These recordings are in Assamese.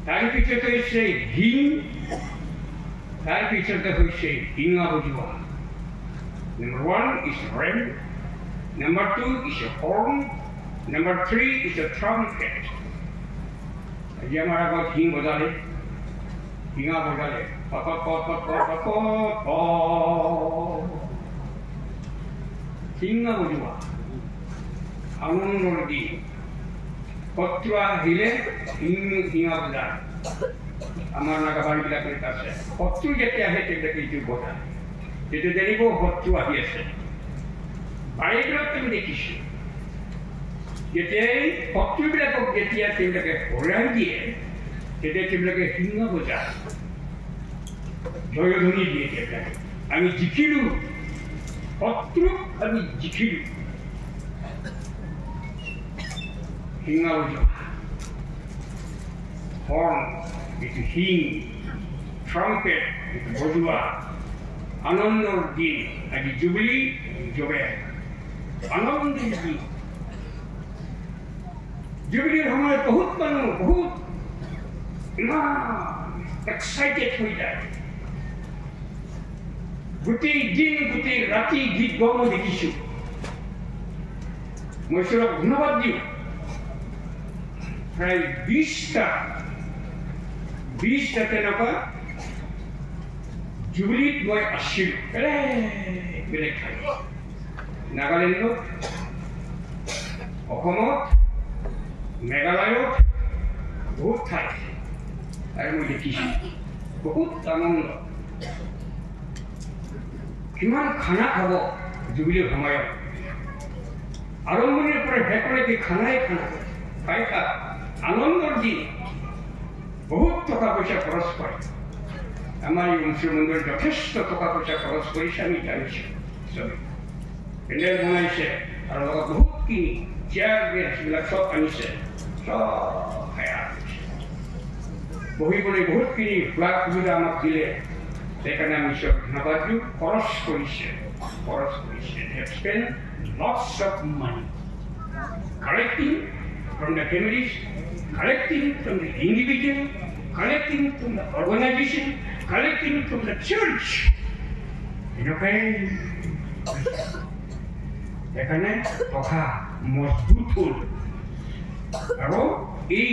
তাৰ পিছতে হচ্ছে হিং, তাৰ পিছতে হচ্ছে হিঙা বজোৱা। Number 1 is ram, number 2 is a horn, number 3 is a trumpet. আজি আমাৰ আগত হিং বজালে, হিঙা বজালে, পট পট পট পট পট পট, হিঙা বজোৱা আনন্দৰ দিন। শত্ৰু আহিলে হিঙা বজায়। আমাৰ নাগাবাৰীবিলাকৰ আছে শত্ৰু যেতিয়া আহে তেতিয়া এইটো বজায়, তেতিয়া জানিব শত্ৰু আহি আছে। বাৰীবিলাকত আমি দেখিছোঁ যেতিয়াই শত্ৰুবিলাকক যেতিয়া তেওঁলোকে হৰাই দিয়ে তেতিয়া তেওঁলোকে হিঙা বজায়, জয়ধ্বনি দিয়ে। তেওঁলোকে আমি জিকিলোঁ, শত্ৰুক আমি জিকিলোঁ। হিঙা বজোৱা, হৰ্ণ এইটো হিং, ট্ৰাম্পেট এইটো বজোৱা, আনন্দৰ দিন। আজি জুবিলি যোগে আনন্দিৰ দিন। জুবিলিৰ সময়ত বহুত মানুহ বহুত ইমান এক্সাইটেড হৈ যায়। গোটেই দিন গোটেই ৰাতি গীত গাব দেখিছোঁ। মই ঈশ্বৰক ধন্যবাদ দিওঁ। প্ৰায় 20টা তেনেকুৱা জুবিলিত মই আছিলোঁ। বেলেগ ঠাই নাগালেণ্ডত, অসমত, মেঘালয়ত বহুত ঠাই আৰু মই দেখিছোঁ। বহুত আনন্দ। কিমান খানা খাব জুবিলিৰ সময়ত, আৰম্ভণিৰ পৰা শেষলৈকে খানাই খানা খাই খা। আনন্দৰ দিন। বহুত টকা পইচা খৰচ কৰে। আমাৰ এই মুছলমানবোৰ যথেষ্ট টকা পইচা খৰচ কৰিছে, আমি জানিছোঁ। চবে পেণ্ডেল বনাইছে আৰু লগত বহুতখিনি চেয়াৰ বেঞ্চবিলাক চব আনিছে, চব সেয়া বহিবলৈ বহুতখিনি সা সুবিধা আমাক দিলে। সেইকাৰণে আমি চব ধন্যবাদ দিওঁ। খৰচ কৰিছে। They have spent lots of money collecting from the families, collecting from the individual, collecting from the organization, collecting from the church. এখানে টকা মজবুত হল আৰু এই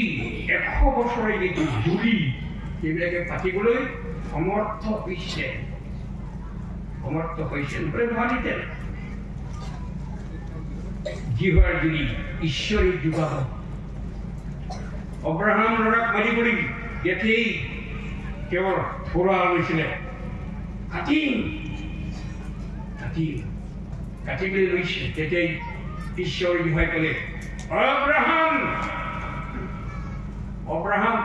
100 বছৰৰ যিটো জুৰি সেইবিলাকে পাতিবলৈ সমৰ্থ হৈছে। নোৱাৰিতে জিহাৰ জুৰি ঈশ্বৰে যোগাব। অব্ৰাহাম ল'ৰাক মাৰিবলৈ যেতিয়াই তেওঁৰ থোৰা লৈছিলে, কাটিবলৈ লৈছে, তেতিয়াই ঈশ্বৰ জিহাই ক'লে, অব্ৰাহাম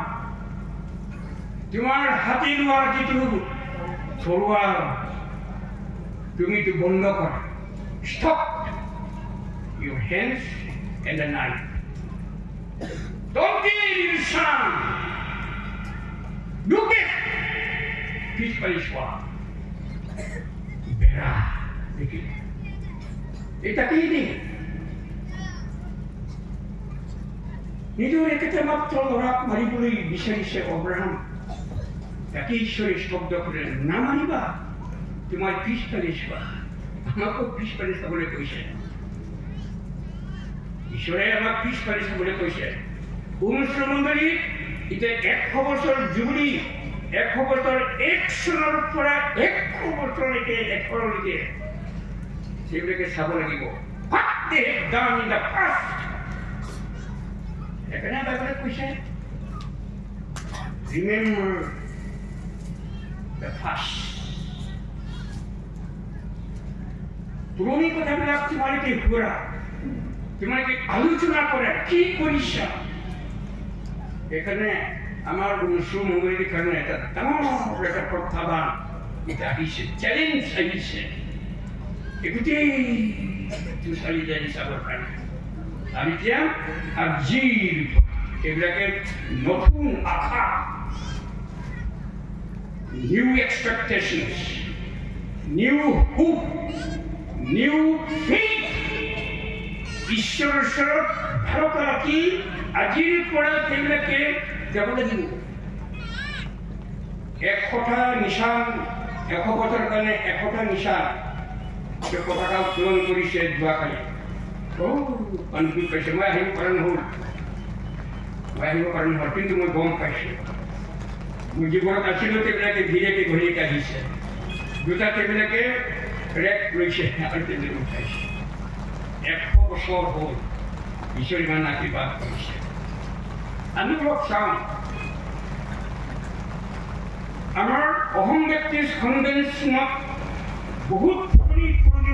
তোমাৰ হাতী লোৱাৰ যিটো থোৰা তুমিতো বন্ধ কৰা। Stop your hands and the knife. Don't kill your son. Look at peace parishwa. Bera. এটা কি দিন? নিজৰ একেটা মাত্ৰ ল'ৰাক মাৰিবলৈ বিচাৰিছে অব্ৰাহাম। তাকে ঈশ্বৰে শব্দ কৰে, নামাৰিবা, তোমাৰ পিছফালে চোৱা। আমাকো পিছফালে চাবলৈ কৈছে। ঈশ্বৰে আমাক পিছফালে চাবলৈ কৈছে। অনুশ্ৰমণ্ডলী এতিয়া 100 বছৰ জুবিলি, 100 বছৰ 1 চনৰ পৰা 100 বছৰলৈকে 100লৈকে সেইবিলাকে চাব লাগিব। What they have done in the past. সেইকাৰণে বাইবেলে কৈছে, remember the past. পুৰণি কথাবিলাক তোমালোকে ঘূৰা, তোমালোকে আলোচনা কৰা, কি কৰিছা। এখানে আমার মুসলমানদের কারণে এটা ডাঙর একটা প্রত্যাহ্বান এটা আসছে, চ্যালেঞ্জ আসছে। এগুলোই চালিয়ে যাই সাগর কারণে আমি চাই আর জির এগুলাকে নতুন আশা, new expectations, new hope, new faith ঈশ্বৰৰ ওচৰত ভৰসা ৰাখি আজিৰ পৰা সেইবিলাকে যাব লাগিব। 100টা নিশান 100 বছৰ কাৰণে 100টা নিশান পতাকা উত্তোলন কৰিছে যোৱাকালি কনফিউজ পাইছে মই আহিব পৰা নহ'ল কিন্তু মই গম পাইছোঁ মোৰ জীৱনত আছিলোঁ তেওঁবিলাকে ধীৰেকে ঘূৰিকে আহিছে দুটা তেওঁবিলাকে ৰেক লৈছে আৰু তেওঁবিলাকে উঠাইছে 100 বছৰ হ'ল ঈশ্বৰ ইমান আশীৰ্বাদ কৰিছে আমি অলপ চাওঁ আমাৰ অহম ব্যক্তিৰ কনভেনশ্যনত বহুত পুৰণি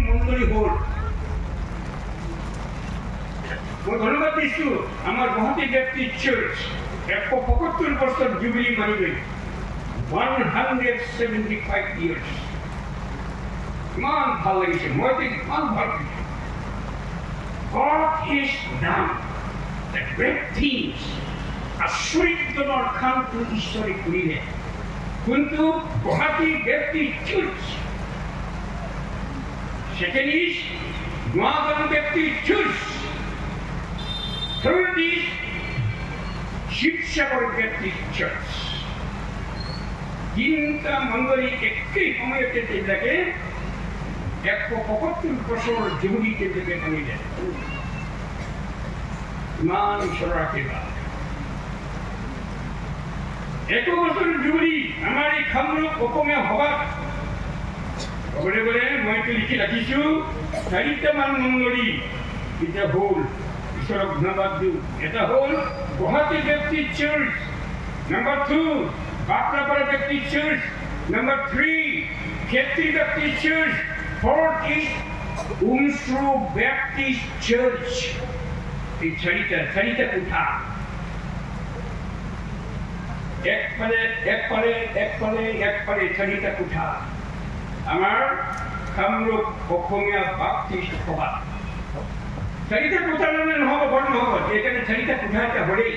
মণ্ডলী হ'ল মই ধন্যবাদ দিছোঁ আমাৰ গুৱাহাটী ব্যক্তিৰ চাৰ্চ 175 বছৰ জুবিলি মানি গৈ 175 years ইমান ভাল লাগিছে মই ইমান ভাল পাইছোঁ God is done the great things আচৰিতজনৰ কামটো ঈশ্বৰে কৰিলে কিন্তু গুৱাহাটী ব্যক্তি search second is Noagan Baptist Church third is Shivsagar Baptist Church তিনটা মণ্ডলী একেই সময়তে তেওঁলোকে 175 বছৰ জুবিলি তেওঁলোকে মানিলে ইমান ঈশ্বৰৰ আশীৰ্বাদ 100 বছৰ জুবিলি আমাৰ এই কামৰূপ অসমীয়া সভাত ক'বলৈ গ'লে মইতো লিখি ৰাখিছোঁ 4টামান মণ্ডলী এতিয়া হ'ল ঈশ্বৰক ধন্যবাদ দিওঁ এটা হ'ল গুৱাহাটী ব্যক্তি চাৰ্চ নম্বৰ 2 বাক্ৰাপাৰা ব্যক্তি চাৰ্চ নম্বৰ 3 ক্ষেত্ৰী ব্যক্তি চাৰ্চ 4th is উমশ্ৰু ব্যক্তি চাৰ্চ এই চাৰিটা কোঠা একফালে চাৰিটা কোঠা আমাৰ কামৰূপ অসমীয়া বাপ্তিষ্ট সভা 4টা কোঠা মানে নহ'ব বৰ নহ'ব সেইকাৰণে 4টা কোঠা এটা হ'লেই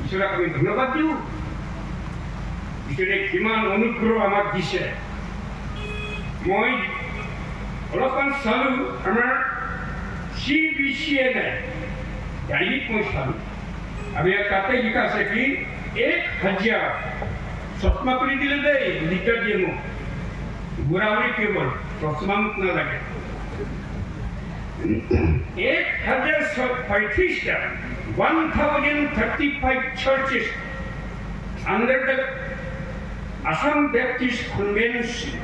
ঈশ্বৰক আমি ধন্যবাদ দিওঁ ঈশ্বৰে কিমান অনুগ্ৰহ আমাক দিছে মই অলপমান চালোঁ আমাৰ CBCNA ডায়েৰীত মই চালোঁ আমি তাতে লিখা আছে কি 1000 চশমা কৰি দিলে দেই লিটাৰ দিয়ে মোক বুঢ়াবুঢ়ী কেৱল চশমা মোক নালাগে 1035 churches under the Assam Baptist Convention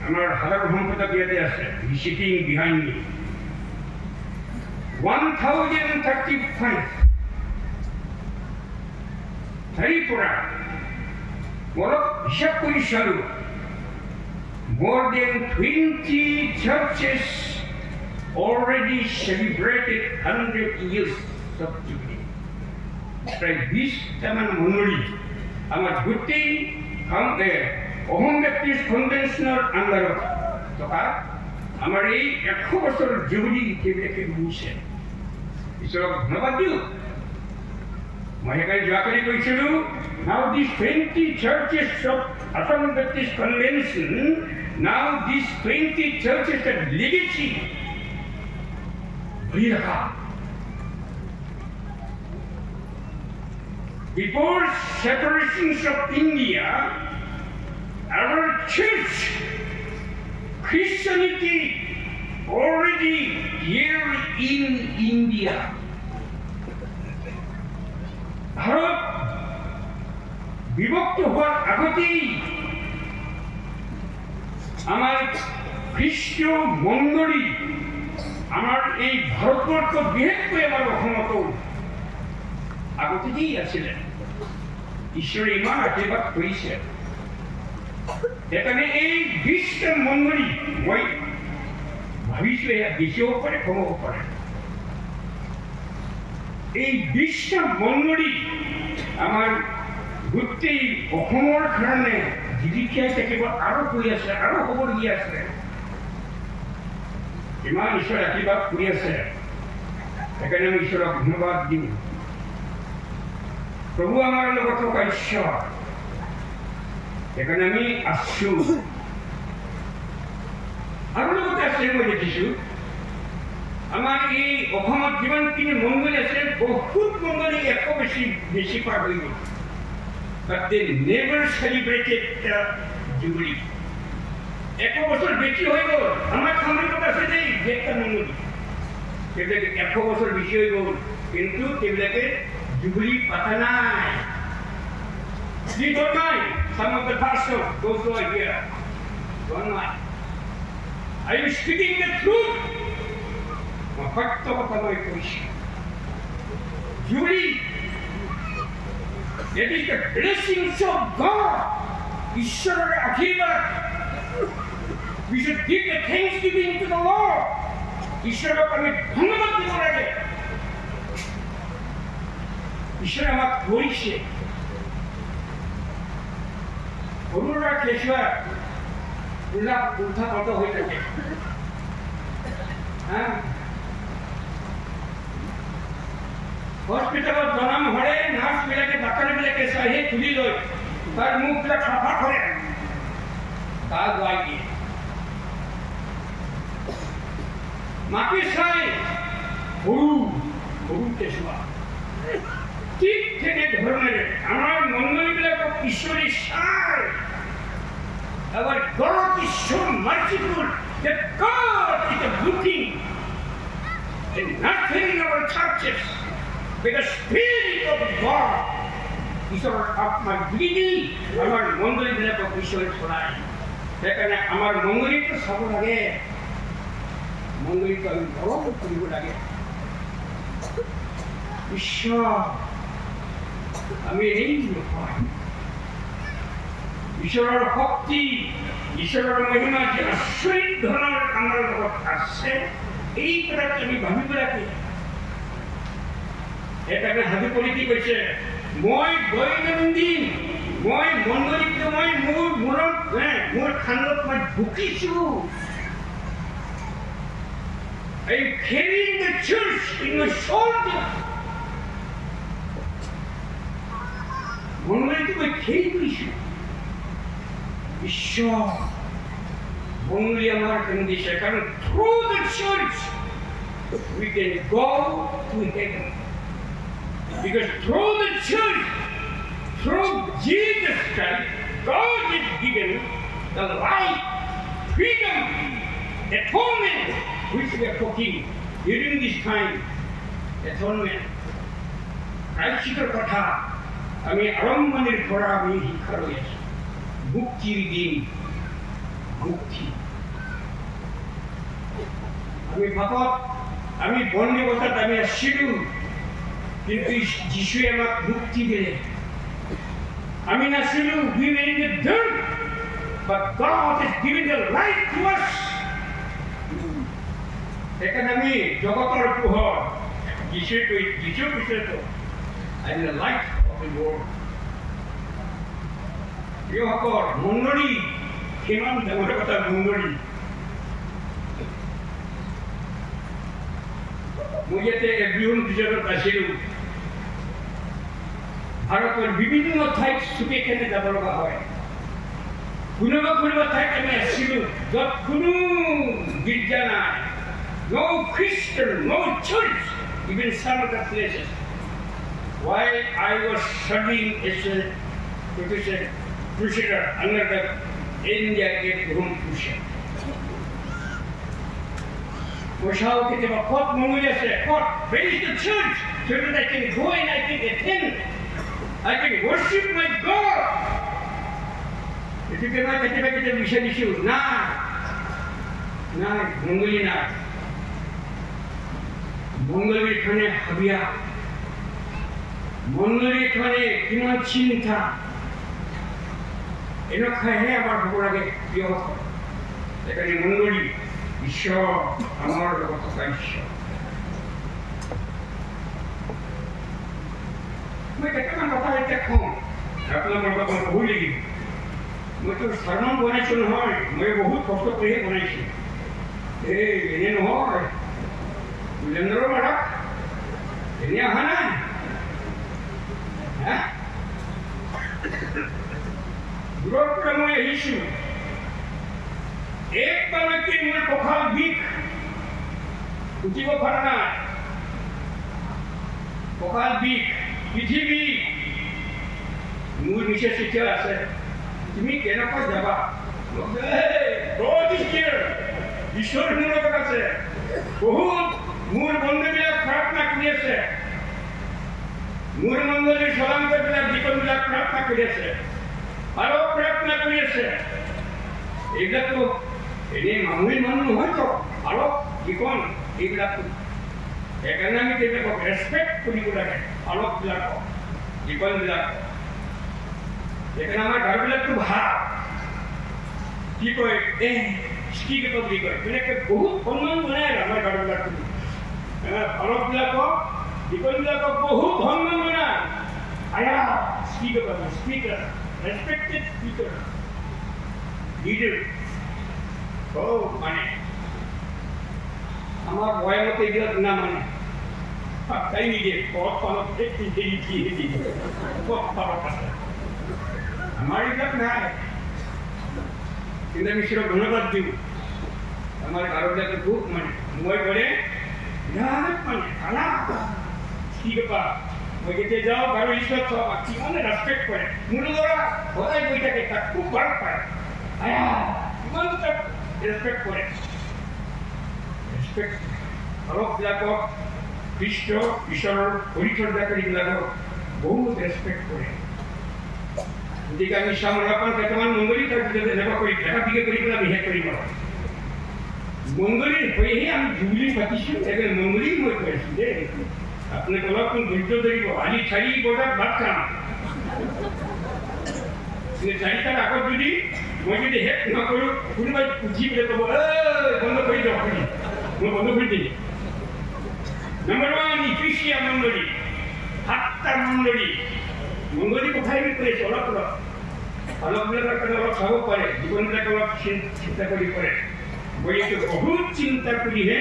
আমাৰ হাজাৰ সম্পদক ইয়াতে আছে sitting behind me 1035 Tripura অলপ হিসাব কৰি চালোঁ more than 20 churches already celebrated 100 years of Jubilee প্ৰায় 20টামান মণ্ডলী আমাৰ গোটেই অহম ব্যক্তিৰ কনভেনশ্যনৰ আণ্ডাৰত থকা আমাৰ এই 100 বছৰ জুবিলি তেওঁলোকে মানিছে ঈশ্বৰক ধন্যবাদ দিওঁ মই সেইকাৰণে যোৱাকালি কৈছিলোঁ now these 20 churches of Assam Baptist Convention now these 20 churches are legacy before separations of India our church Christianity already here in India Bharat বিভক্ত হওয়ার আগতেই আমার খ্রিস্টীয় মণ্ডলী আমার এই ভারতবর্ষ বিশেষকৈ আমার অসমত আগতেই আছিলেন ঈশ্বৰে ইমান আশীৰ্বাদ কৰিছে সেইকাৰণে এই 20টা মণ্ডলী মই ভাবিছোঁ এয়া বেছি হ'ব পাৰে কম হ'ব পাৰে এই 20টা মণ্ডলী আমাৰ গোটেই অসমৰ কাৰণে জীৱিকাই থাকিব আৰু কৰি আছে আৰু হ'বলগীয়া আছে ইমান ঈশ্বৰে আশীৰ্বাদ কৰি আছে সেইকাৰণে আমি ঈশ্বৰক ধন্যবাদ দিওঁ প্ৰভু আমাৰ লগত থকা ঈশ্বৰ সেইকাৰণে আমি আছোঁ আৰু লগতে আছে মই দেখিছোঁ আমাৰ এই অসমত যিমানখিনি মণ্ডলী আছে বহুত মণ্ডলী একো বেছি পাৰ হৈ গ'ল but they never celebrated the Jubilee. 1 বছর বেশি হয়ে গেল আমার খামের কথা সেটাই দেখতে মনে সেটাকে 1 বছর বেশি হয়ে গেল কিন্তু সেগুলোকে জুবিলি পাতা নাই You don't mind some of the pastors, those who are here. Don't mind. Are you speaking the truth? Jubilee. That is the blessings of God. Ishwara Akhirat. We should give the thanksgiving to the Lord. Ishwara kami dhanyabad dibo lage. Ishwara amak korise. Orura Keshwar, Ullah Ultha Auto Hoitake. Hospital of Donam Hore, nurse Milake, Doctor Milake, Sahi, Tulido, but Mukla Papa Hore. That's why it. Maki Sai, Guru Keshwar. ঠিক থেকে ধর্মের আমার মঙ্গলগুলো ঈশ্বরের সার Our God is so merciful that God is looking and nothing in our churches but the Spirit of God is of my breathing আমার মঙ্গলগুলো ঈশ্বরের ছড়ায় সেখানে আমার মঙ্গলই তো সব লাগে মঙ্গলই তো আমি বড় করিব লাগে ঈশ্বর আমি এই ঈশ্বৰৰ শক্তি ঈশ্বৰৰ মহিমা যে আচৰিত ধৰণৰ আমাৰ লগত আছে এই কথাটো আমি ভাবিব লাগে সেইকাৰণে সাধুকলি কি কৈছে মই দৈনন্দিন মই মণ্ডলীত মই মোৰ খান্দত মই ভুকিছো I am carrying the church in my shoulder. মঙ্গলকে মই খেয়ে দিয়েছি ঈশ্বর মঙ্গলি আমার কেন দিয়েছে কারণ through the church we can go to heaven because through the church through Jesus Christ God is given the life freedom atonement which we are talking during this time atonement প্রায়শ্চিত্তের কথা আমি আরম্ভণের পড়া আমি শিক্ষা রয়েছে মুক্তির দিন মুক্তি আমি ভকত আমি বন্দি অবস্থাত আমি আসছিলো কিন্তু যিশুৱে আমাক মুক্তি দিলে আমি নাছিলো we were in the dirt but God has given the light to us এখানে আমি জগতৰ পোহৰ যিশুৱে কৈছে তো I am the light of the world. প্ৰিয়সকল মণ্ডলী কিমান ডাঙৰ কথা মণ্ডলী মই ইয়াতে এভৰিউন ভিতৰত আছিলোঁ ভাৰতৰ বিভিন্ন ঠাইত চুকে কেনে যাব লগা হয় কোনোবা ঠাইত আমি আছিলোঁ য'ত কোনো গীৰ্জা নাই no Christian, no church, even some of the places. While I was studying as a professor under the India Gate Room Tuition. Moshao Kitaba Kot Mumuya said, Kot, where is the church? So that I can go and I can attend. I can worship my God. If you cannot get back to the mission issue, Mongoli na. Mongoli khane habia. Mongoli khane kiman chinta. Eno khahe amar bhagorage priyo. Ekane Mongoli ঈশ্বর আমার কথা ঈশ্বর মই কেইটামান কথা এতিয়া কওঁ আপোনালোকৰ কথা ভুল লাগিব মইতো চাৰমান বনাইছোঁ নহয় মই বহুত কষ্ট কৰিহে বনাইছোঁ এনে নহয় বুলেন্দ্ৰৰ মাৰক এনে অহা নাই দূৰৰ পৰা মই আহিছোঁ एक व्यक्ति मूल कखाल बिख उठिब पारा ना कखाल बिख पृथ्वी মোৰ মিছেছ এতিয়া আছে তুমি কেনেকৈ যাবা ঈশ্বৰ মোৰ লগত আছে বহুত মোৰ বন্ধুবিলাক প্ৰাৰ্থনা কৰি আছে মোৰ মণ্ডলীৰ চলান্তবিলাক জীৱনবিলাক প্ৰাৰ্থনা কৰি আছে আৰু প্ৰাৰ্থনা কৰি আছে এইবিলাকতো এনেই মামুলি মানুহ নহয়তো আৰু জীৱন এইবিলাক সেইকাৰণে আমি তেওঁলোকক ৰেচপেক্ট কৰিব লাগে আলোকবিলাকক জীৱনবিলাকক সেইকাৰণে আমাৰ গাঁওবিলাকতো ভাল কি কয় স্ত্ৰীগত বুলি কয় তেনেকৈ বহুত সন্মান বনাই আৰু আমাৰ গাঁওবিলাকতো আলোকবিলাকক জীৱনবিলাকক বহুত সন্মান বনায় আয়া স্ত্ৰীগত স্পীকাৰ ৰেচপেক্টেড স্পীকাৰ লিডাৰ মানে আমার বয়ামতে এইবিলাক না মানে তাই নিদিয়ে পথ পালত আমার এইবিলাক নাই কিন্তু আমি সেটা ধন্যবাদ দিব আমার গাঁওবিলাকে খুব মানে মই করে বিরাট মানে খানা কি ব্যাপার মই যেতিয়া যাও গাঁও ঈশ্বর সব কিমানে রেসপেক্ট করে মোৰ ল'ৰা সদায় গৈ থাকে তাক খুব ভাল পায় আয়া কিমান তাক রেসপেক্ট করে আলোকবিলাকক কৃষ্ণ ঈশ্বৰৰ পৰিচৰ্যাকাৰীবিলাকক বহুত ৰেচপেক্ট কৰে গতিকে আমি চাম অলপমান কেইটামান মংগলী তাৰপিছত এনেকুৱা কৰি ভেটা বিকে কৰি পেলাই বিশেষ কৰিব মংগলীৰ হৈহে আমি জুবলি পাতিছোঁ এবাৰ মংগলী মই কৈ আছোঁ দেই আপোনাক অলপমান ধৈৰ্য ধৰিব আজি 4 বজাত ভাত খাম 4টাৰ আগত যদি মই যদি শেষ নকৰোঁ কোনোবাই উঠি পেলাই ক'ব বন্ধ কৰি দিয়ক আপুনি মই বন্ধ কৰি দিম নাম্বাৰ 1 ইফিচিয়া মণ্ডলী 7টা মণ্ডলী মণ্ডলী কথাই আমি কৈ আছোঁ অলপ অলপবিলাকৰ কাৰণে অলপ চাব পাৰে জীৱনবিলাক অলপ চিন্তা কৰি কৰে মই এইটো বহুত চিন্তা কৰিহে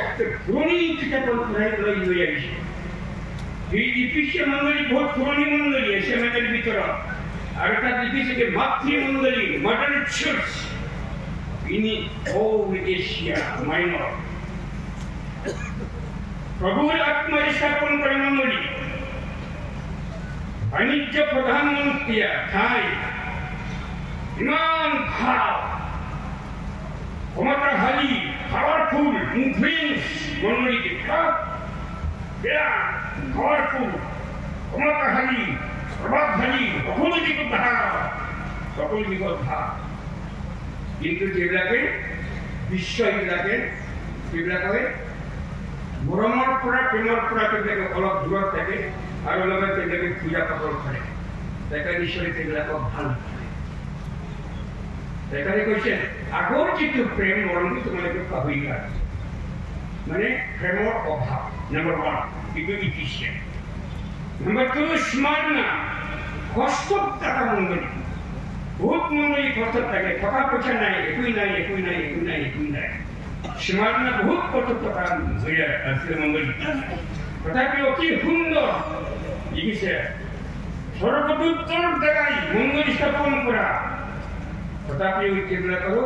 একটা পুৰণি কিতাপৰ পঢ়াই পেলাই লৈ আহিছোঁ এই ইফিচিয়া মণ্ডলী বহুত পুৰণি মণ্ডলী এছিয়া মাইনৰৰ ভিতৰত আৰু তাত লিখিছে মাতৃমণ্ডলী mother church in all Asia Minor প্ৰভুৰ আত্মা স্থাপন কৰা মণ্ডলী বাণিজ্য প্ৰধানমন্ত্ৰী ঠাই ইমান ভাল ক্ষমতাশালী পাৱাৰফুল ইনফ্লুয়েন্স মণ্ডলী বিৰাট পাৱাৰফুল ক্ষমতাশালী প্ৰভাৱশালী সকলো দিশত ভাল কিন্তু যিবিলাকে বিশ্ব এইবিলাকে মৰমৰ পৰা প্ৰেমৰ পৰা তেওঁলোকে অলপ দূৰত থাকে আৰু লগত তেওঁলোকে পূজা পাতল কৰে সেইকাৰণে ঈশ্বৰে তেওঁলোকক ভাল সেইকাৰণে কৈছে আগৰ যিটো প্ৰেম মৰমটো তোমালোকে পাহৰি যোৱা মানে প্ৰেমৰ অভাৱ নম্বৰ 1 এইটো ইফিচিয়া নম্বৰ 2 স্মাৰণা কষ্টত থকা মণ্ডলী বহুত মণ্ডলী কষ্টত থাকে টকা পইচা নাই একোই নাই স্মাৰণা বহুত কষ্টত থকা আছিলে মণ্ডলী তথাপি অতি সুন্দৰ লিখিছে স্বৰ্গদূতৰ দ্বাৰাই মণ্ডলী স্থাপন কৰা তথাপিও সেইবিলাকৰো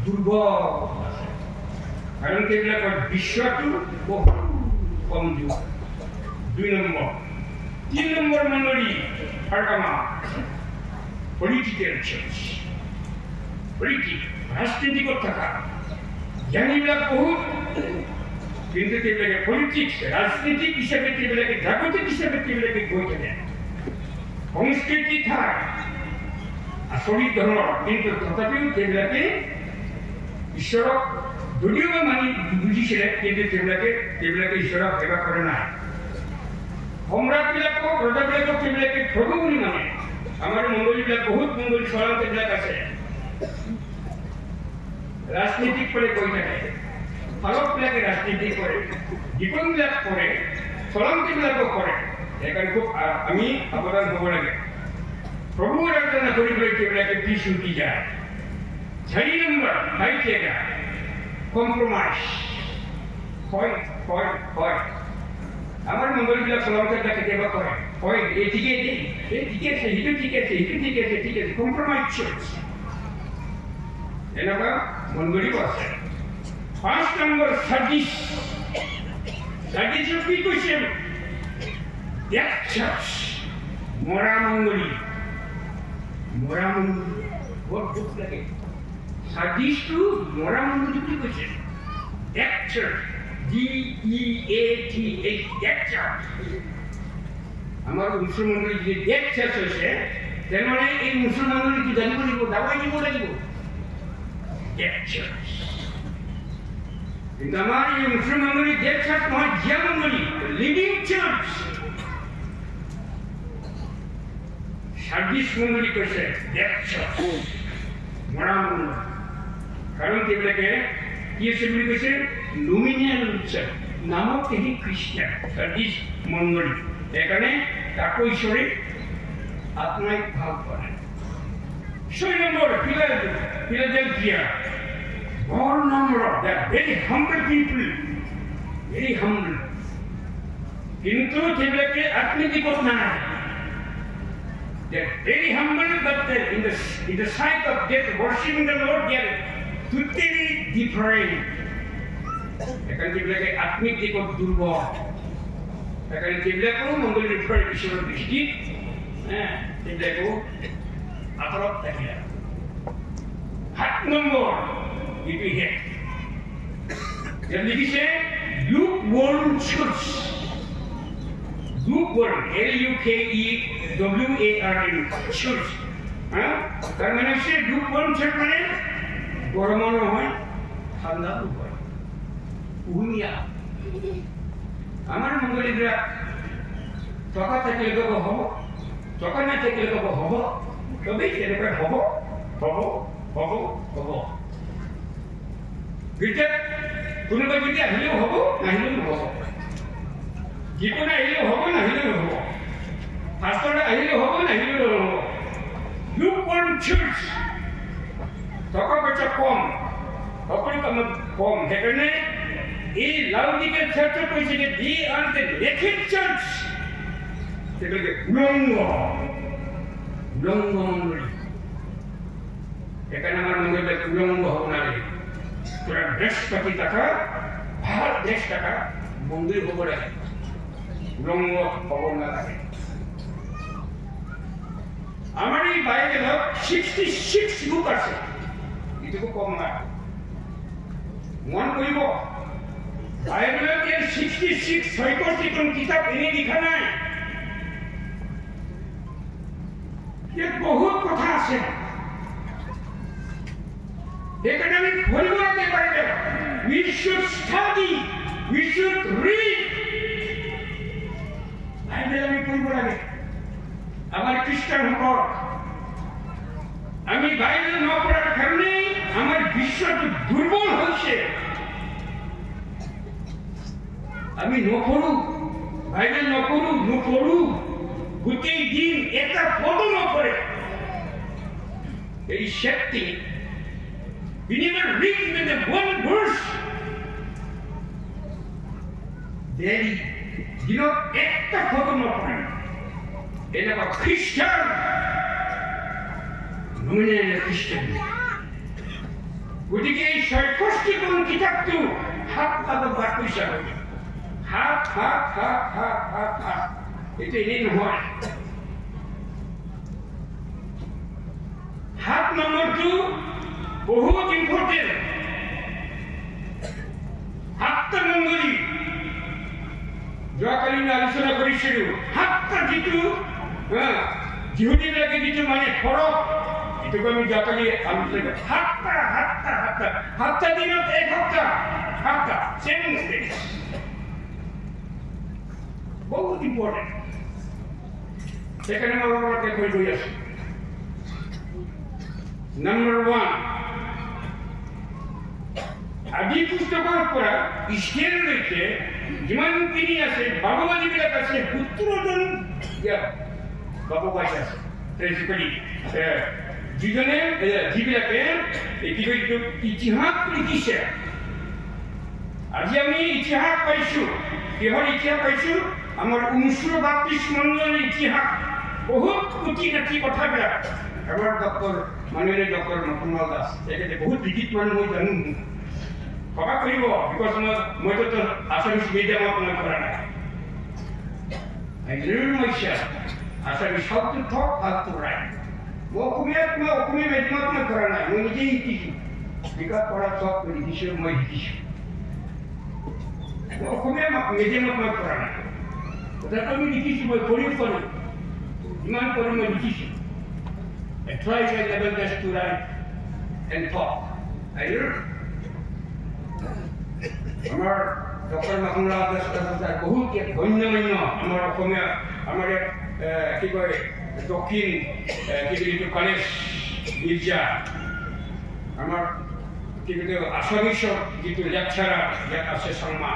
দুৰ্বল আছে কাৰণ সেইবিলাকৰ বিশ্বাসটো বহুত কমজোৰ 2 নম্বৰ 3 নম্বৰ মণ্ডলী পাৰ্গামা পলিটিকেল চাৰ্চ ৰাজনীতিকত থকা জ্ঞানীবিলাক বহুত কিন্তু সেইবিলাকে পলিটিক্স ৰাজনীতিক হিচাপে সেইবিলাকে জাগতিক হিচাপে সেইবিলাকে গৈ থাকে সংস্কৃতি ঠাই আচৰিত ধৰণৰ কিন্তু তথাপিও সেইবিলাকে ঈশ্বৰক যদিও মানি বুজিছিলে কিন্তু সেইবিলাকে ঈশ্বৰক সেৱা কৰা নাই সম্ৰাটবিলাকক ৰজাবিলাকক সেইবিলাকে প্ৰভু বুলি মানে আমাৰ মণ্ডলীবিলাক বহুত মণ্ডলী চলান্তবিলাক আছে ৰাজনীতিক ফালে গৈ থাকে পালকবিলাকে ৰাজনীতি কৰে জীৱনবিলাক কৰে চলান্তিবিলাকো কৰে সেইকাৰণে খুব আমি সাৱধান হ'ব লাগে প্ৰভুৰ আৰাধনা কৰিবলৈ সেইবিলাকে পিছ উঠি যায় 4 নম্বৰ ভাইকেগা কম্প্ৰমাইজ হয় আমাৰ মণ্ডলীবিলাক চলাওঁতে কেতিয়াবা কয় এই ঠিকে আছে সেইটো ঠিক আছে কম্প্ৰমাইজ চাৰ্চ এনেকুৱা মণ্ডলীও আছে 5 নম্বৰ সাদিশ কি কৈছে মৰা মংগলী বৰ দুখ লাগে সাৰ্জিছটো মৰা মংগলী বুলি কৈছে death church DEATH death church আমাৰ মুছলমানৰ যি ডেথ চাৰ্চ হৈছে তেনেহ'লে এই মুছলমানটো জানিব লাগিব দাবাই দিব লাগিব ডেথ চাৰ্চ কিন্তু আমাৰ এই মুছলমানৰ ডেথ চাৰ্চ নহয় জীয়া মংগলী লিভিং চাৰ্চ সাৰ্জিছ মংগলী কৈছে ডেথ চাৰ্চ মৰা মংগলী কাৰণ তেওঁলোকে কি আছে বুলি কৈছে নমিনিয়েল চাৰ্চ নামত তিনি খ্ৰীষ্টান সাৰ্জিছ মংগলী সেইকাৰণে তাকো ঈশ্বৰে আত্মাই ভাল কৰে 6 নম্বৰ ফিলাডেলফিয়া বৰ নম্ৰ ভেৰি হাম্বল পিপল ভেৰি হাম্বল কিন্তু তেওঁলোকে আত্মিক দিশত নাই They're very humble, but in the sight of death, worshiping the Lord, they are totally different. Akan dibelakang atmik di kau durbal. Akan dibelakang menggol different Islam sedikit. Dibelakang atrap tak ya. Hat nombor itu ya. Jadi kita lukewarm church. Lukewarm, LUKEWARM church. তার মানে হচ্ছে lukewarm church মানে গরমও নহয় ঠান্ডাও হয় কুহুমীয়া আমার মঙ্গলীরা টকা থাকলে কব হব টকা না থাকলে কব হব তবেই তেনেকুৱা হব হব হব হব গীৰ্জাত কোনোবা যদি আহিলেও হব নাহিলেও নহব যিকোনো আহিলেও হ'ব নাহিলেও নহ'ব ফাৰ্ষ্টতে আহিলেও হ'ব নাহিলেও নহ'ব lukewarm church টকা পইচা কম সকলো কামত কম সেইকাৰণে এই লাউডিকেল চাৰ্চত কৈছে যে দি আৰ দ্য নেকেড চাৰ্চ তেওঁলোকে উলংগ মংগলী সেইকাৰণে আমাৰ মংগলীবিলাক উলংগ হ'ব নালাগে পুৰা ড্ৰেছ পাতি থকা ভাল ড্ৰেছ থকা মন্দিৰ হ'ব লাগে উলংগ হ'ব নালাগে আমাৰ এই বাইবেলত 66 বুক আছে এইটোকো কম নাই মন কৰিব বাইবেলত 66 66খন কিতাপ এনেই লিখা নাই ইয়াত বহুত কথা আছে সেইকাৰণে আমি পঢ়িব লাগে Bible we should study we should read Bible আমি পঢ়িব লাগে আমার খ্রিস্টান হক আমি বাইবেল নপঢ়ার কারণে আমার বিশ্বাস দুর্বল হচ্ছে আমি নপঢ়ো বাইবেল নপঢ়ো গোটেই দিন এটা পদ নপঢ়ে এই শক্তি we never read even the one verse daily দিনত একটা পদ নপঢ়ে এটা বা খ্রিস্টান নমিনেল খ্রিস্টান গতিকে এই ৬৬খন কিতাপটো হাত পাতত বাদ পইচা হয় হাত এইটো এনেই নহয় হাত নম্বৰটো বহুত ইম্পৰ্টেণ্ট সাতটা মংগলী যোৱাকালি আমি আলোচনা কৰিছিলো সাতটা যিটো যিহুদীবিলাকে যিটো মানে ফৰক এইটোক আমি যোৱাকালি আলোচনা কৰিম সাতটা দিনত এসপ্তাহ সাতটা চেঞ্জ বহুত ইম্পৰ্টেণ্ট সেইকাৰণে মই অলপকে কৈ গৈ আছো নম্বৰ 1 আদি পুস্তকৰ পৰা ইছৰাইললৈকে যিমানখিনি আছে ভগৱানীবিলাক আছে পুত্ৰজন বাবুবাই আছে যিজনে যিবিলাকে ইতিহাস লিখিছে আজি আমি ইতিহাস পাইছো কিহৰ ইতিহাস পাইছো আমাৰ 1932 মণ্ডলৰ ইতিহাস বহুত কুটি নাটি কথাবিলাক আমাৰ মাননীয় ডক্টৰ নকুমাল দাস তেখেতে বহুত বিদিত মানুহ মই জানো ক্ষমা কৰিব বিকজ মইতো আছামিজ মিডিয়ামত মই কৰা নাই I learned myself Asamis how to talk, how to write. Mokumia medimot karana, moniji itisu. Jika para talk meditation, my itisu. Mokumia medimot karana. Tetapi itisu my polifoni. Iman pori my itisu. And try my level best to write and talk. Ayo. Amar Dr. Mahmudullah Dasar बहुत एक धन्यमय हमारा कोमिया हमारे की कोई दक्षिण की जो कॉलेज मिर्जा हमार की जो आसामीस जी तो लेक्चरार या ऐसे सम्मा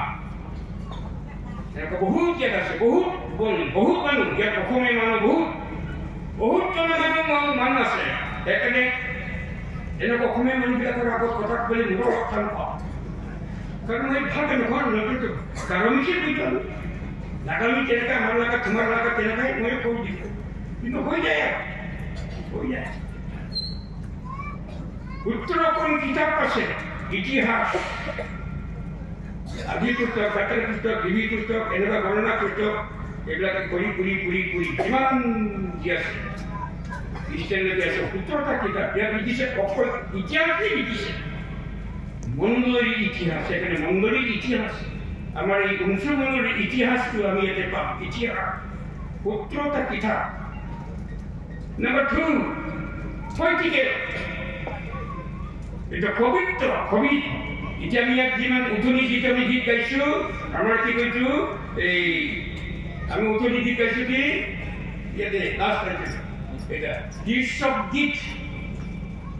इनको बहुत जगह से बहुत मानो या कोमे मानो बहुत जन मानो से लेकिन इनको कोमे मानो भी अगर आपको कथा बोले मुझे अच्छा Karena मैं भाग में कौन नहीं तो कारों से भी तो लगामी तेरे का हमारा लगा तुम्हारा लगा तेरे का मुझे कोई दिक्कत इनको हो जाए उत्तराखंड किताब पर से इतिहास अभी पुस्तक पत्र पुस्तक दिवी पुस्तक इनका गणना पुस्तक एकला की पूरी इमान जैसे इसलिए जैसे उत्तराखंड किताब या विधि से ऑफर इतिहास की विधि से मंगोली इतिहास এখানে मंगोली इतिहास আমার এই বংশ মঙ্গোলি ইতিহাসকে আমি এতে পাব ইতিহাস পুত্রতা কিতাব নাম্বার 2 পলিটিক্যাল এটা পবিত্র কবি এটা আমি এক জীবন উদ্ধৃতি গীত আমি গীত গাইছো আমার কি কইছো এই আমি উদ্ধৃতি গীত গাইছো কি এতে লাস্ট এটা গীত গীত